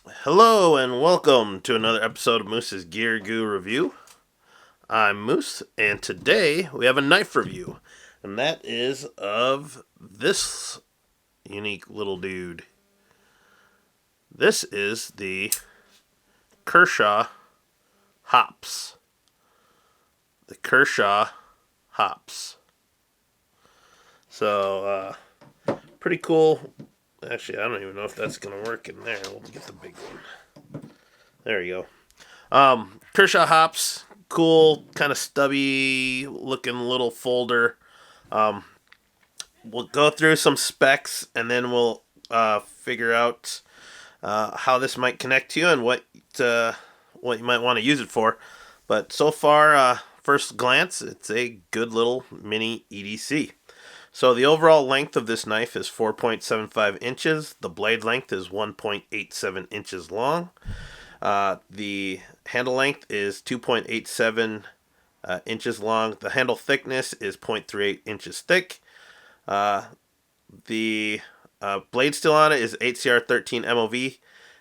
Hello and welcome to another episode of Moose's Gear Goo Review. I'm Moose, and today we have a knife review, and that is of this unique little dude. This is the Kershaw Hops. The Kershaw Hops. So, pretty cool. Actually, I don't even know if that's going to work in there. We'll get the big one. There you go. Kershaw Hops, cool, kind of stubby looking little folder. Um, we'll go through some specs and then we'll figure out how this might connect to you and what you might want to use it for. But so far, first glance, it's a good little mini EDC. So the overall length of this knife is 4.75 inches. The blade length is 1.87 inches long. The handle length is 2.87 inches long. The handle thickness is 0.38 inches thick. The blade steel on it is HCR 13 MOV.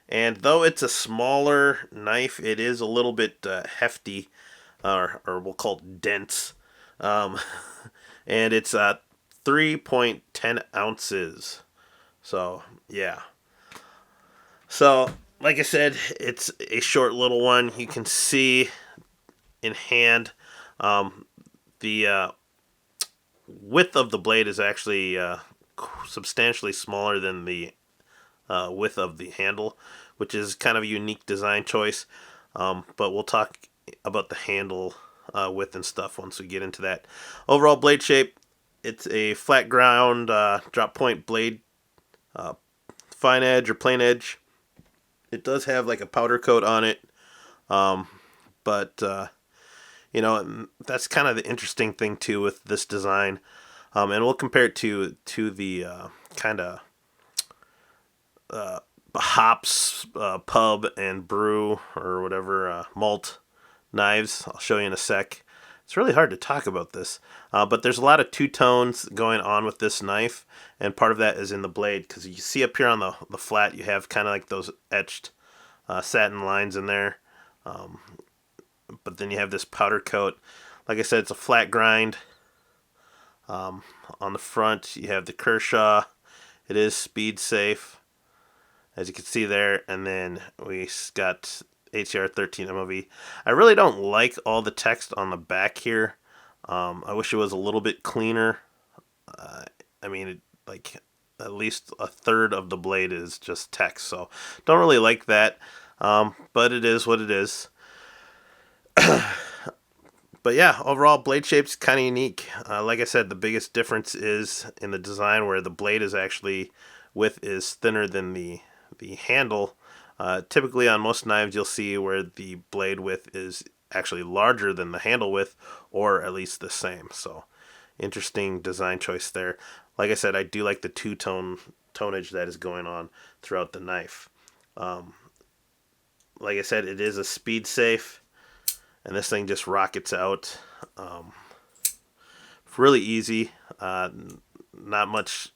And though it's a smaller knife, it is a little bit hefty, or we'll call it dense. Um, and it's 3.10 ounces. So, yeah. So, like I said, it's a short little one. You can see in hand. The width of the blade is actually substantially smaller than the width of the handle, which is kind of a unique design choice. But we'll talk about the handle width and stuff once we get into that. Overall blade shape, it's a flat ground drop point blade, fine edge or plain edge. It does have like a powder coat on it, but that's kind of the interesting thing too with this design. And we'll compare it to the kind of hops, pub and brew or whatever malt knives. I'll show you in a sec. It's really hard to talk about this, but there's a lot of two tones going on with this knife, and part of that is in the blade, because you see up here on the flat, you have kind of like those etched satin lines in there, but then you have this powder coat. Like I said, it's a flat grind. On the front, you have the Kershaw. It is speed safe, as you can see there, and then we got HCR 13 MOV. I really don't like all the text on the back here. I wish it was a little bit cleaner. Like at least a third of the blade is just text, so don't really like that. But it is what it is. But yeah, overall blade shape's kind of unique. Like I said, the biggest difference is in the design, where the blade is actually width is thinner than the handle. Typically on most knives you'll see where the blade width is actually larger than the handle width, or at least the same. So interesting design choice there. Like I said, I do like the tonnage that is going on throughout the knife. Like I said, it is a speed safe, and this thing just rockets out. Really easy. Not much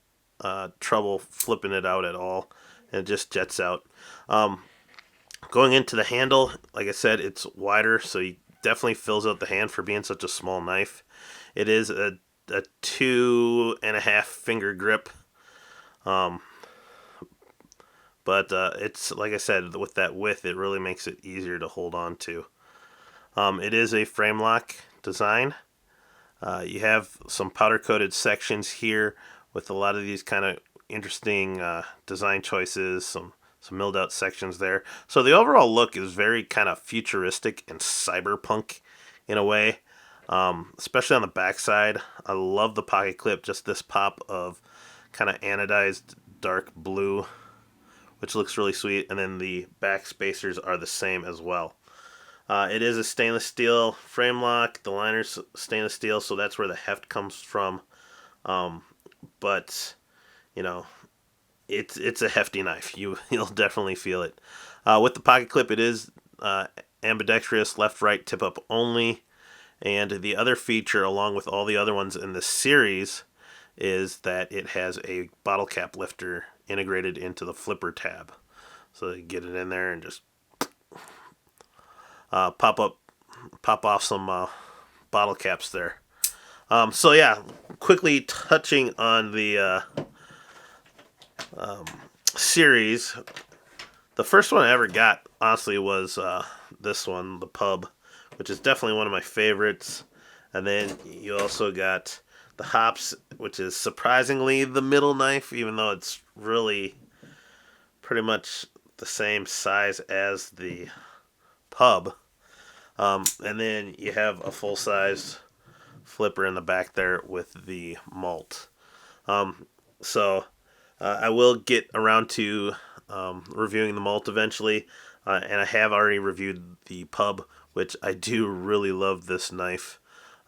trouble flipping it out at all. And it just jets out. Going into the handle, like I said, it's wider, so he definitely fills out the hand for being such a small knife. It is a 2.5 finger grip. But it's, like I said, with that width, it really makes it easier to hold on to. It is a frame lock design. You have some powder coated sections here with a lot of these kind of interesting design choices, some milled out sections there. So the overall look is very kind of futuristic and cyberpunk in a way, especially on the backside. I love the pocket clip, just this pop of kind of anodized dark blue, which looks really sweet, and then the back spacers are the same as well. It is a stainless steel frame lock. The liner's stainless steel, so that's where the heft comes from. But you know, it's a hefty knife. You'll definitely feel it. With the pocket clip, it is ambidextrous, left-right tip up only. And the other feature, along with all the other ones in the series, is that it has a bottle cap lifter integrated into the flipper tab. So you get it in there and just pop off some bottle caps there. So yeah, quickly touching on the series. The first one I ever got, honestly, was this one, the Pub, which is definitely one of my favorites. And then you also got the Hops, which is surprisingly the middle knife, even though it's really pretty much the same size as the Pub. And then you have a full-size flipper in the back there with the malt. So I will get around to reviewing the malt eventually, and I have already reviewed the Pub, which I do really love this knife.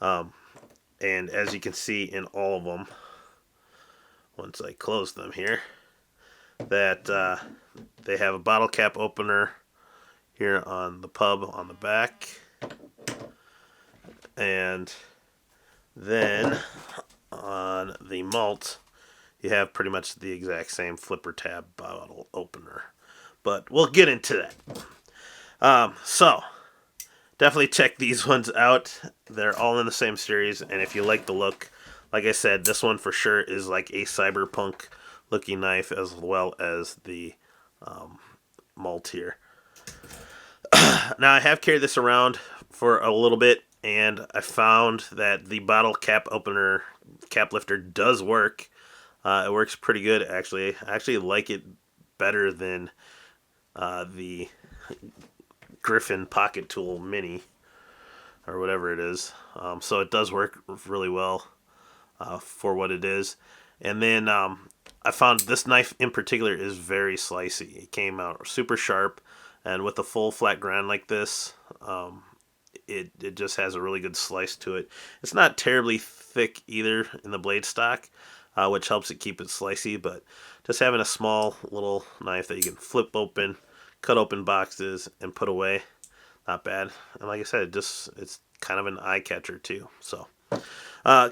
And as you can see in all of them, once I close them here, that they have a bottle cap opener here on the Pub on the back, and then on the malt you have pretty much the exact same flipper tab bottle opener, but we'll get into that. So definitely check these ones out. They're all in the same series, and if you like the look, like I said, this one for sure is like a cyberpunk looking knife, as well as the malt here. Now I have carried this around for a little bit, and I found that the bottle cap opener, cap lifter, does work. It works pretty good, actually. I actually like it better than the Griffin Pocket Tool Mini, or whatever it is. So it does work really well for what it is. And then I found this knife in particular is very slicey. It came out super sharp, and with a full flat grind like this, it just has a really good slice to it. It's not terribly thick either in the blade stock, which helps it keep it slicey, but just having a small little knife that you can flip open, cut open boxes, and put away, not bad. And like I said, it's kind of an eye catcher too. So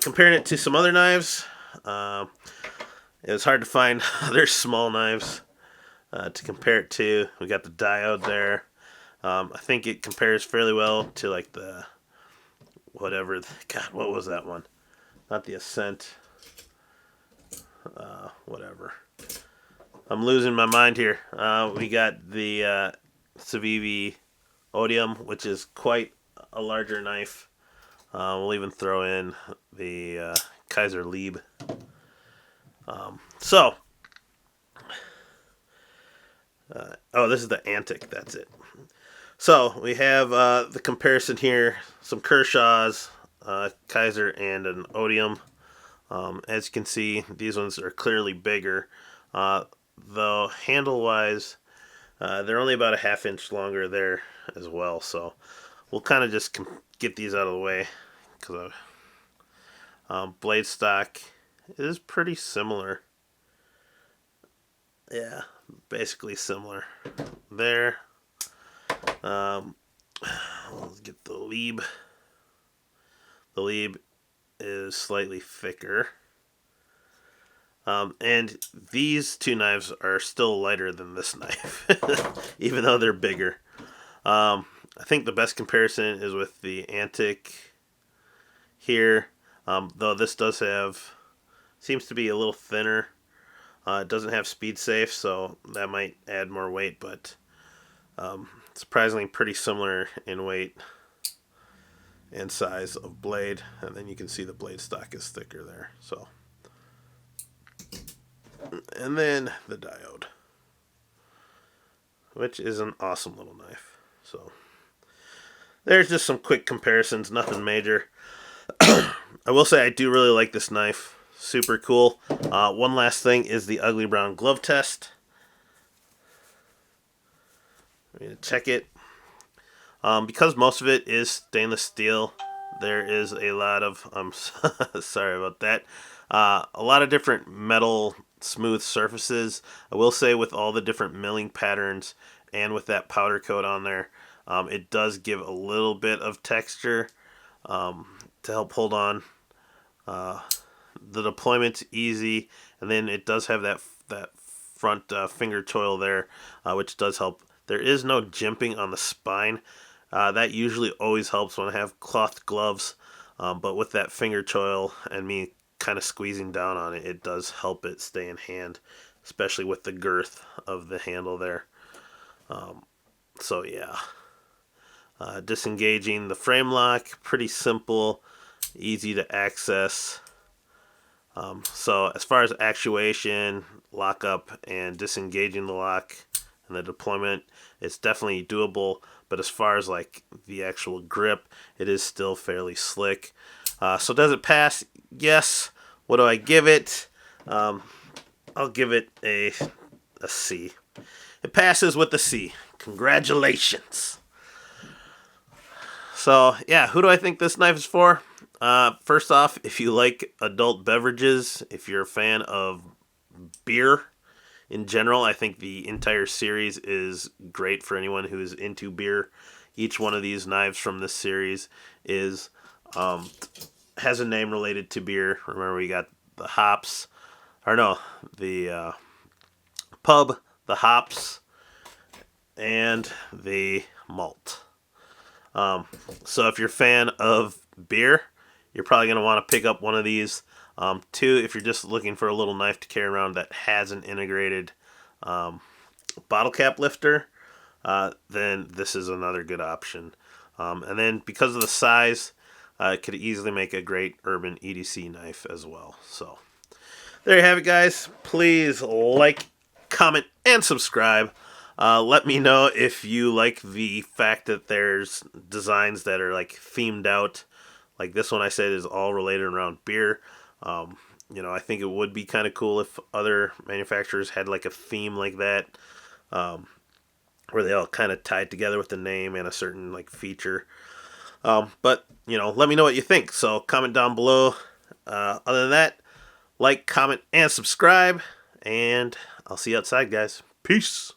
comparing it to some other knives, it was hard to find other small knives to compare it to. We got the diode there. I think it compares fairly well to like the whatever. God, what was that one? Not the Ascent. Whatever. I'm losing my mind here. We got the Civivi Odium, which is quite a larger knife. We'll even throw in the Kaiser Lieb. This is the Antic. That's it. So we have the comparison here. Some Kershaws, Kaiser, and an Odium. As you can see, these ones are clearly bigger. Though handle-wise, they're only about a half-inch longer there as well. So we'll kind of just get these out of the way, because blade stock is pretty similar. Yeah, basically similar there. Let's get the Lieb. The Lieb is slightly thicker. And these two knives are still lighter than this knife, even though they're bigger. I think the best comparison is with the Antic here, though this seems to be a little thinner. It doesn't have speed safe, so that might add more weight, but surprisingly pretty similar in weight and size of blade. And then you can see the blade stock is thicker there. So, and then the diode, which is an awesome little knife. So there's just some quick comparisons, nothing major. I will say I do really like this knife. Super cool. One last thing is the ugly brown glove test. I'm going to check it. Because most of it is stainless steel, there is a lot of, I'm sorry about that, a lot of different metal smooth surfaces. I will say with all the different milling patterns and with that powder coat on there, it does give a little bit of texture to help hold on. The deployment's easy, and then it does have that front finger choil there, which does help. There is no jimping on the spine. That usually always helps when I have cloth gloves, but with that finger choil and me kind of squeezing down on it, it does help it stay in hand, especially with the girth of the handle there. So yeah, disengaging the frame lock, pretty simple, easy to access. So as far as actuation, lockup, and disengaging the lock and the deployment, it's definitely doable. But as far as like the actual grip, it is still fairly slick. So does it pass? Yes. What do I give it? I'll give it a C. It passes with a C. Congratulations. So yeah, who do I think this knife is for? First off, if you like adult beverages, if you're a fan of beer in general, I think the entire series is great for anyone who's into beer. Each one of these knives from this series is has a name related to beer. Remember, we got the hops, or no, the pub, the hops, and the malt. So if you're a fan of beer, you're probably going to want to pick up one of these. Two, if you're just looking for a little knife to carry around that has an integrated bottle cap lifter, then this is another good option. And then because of the size, it could easily make a great urban EDC knife as well. So there you have it, guys. Please like, comment, and subscribe. Let me know if you like the fact that there's designs that are like themed out. Like this one I said is all related around beer. I think it would be kind of cool if other manufacturers had like a theme like that, where they all kind of tied together with the name and a certain like feature. But let me know what you think. So comment down below. Other than that, like, comment, and subscribe. And I'll see you outside, guys. Peace.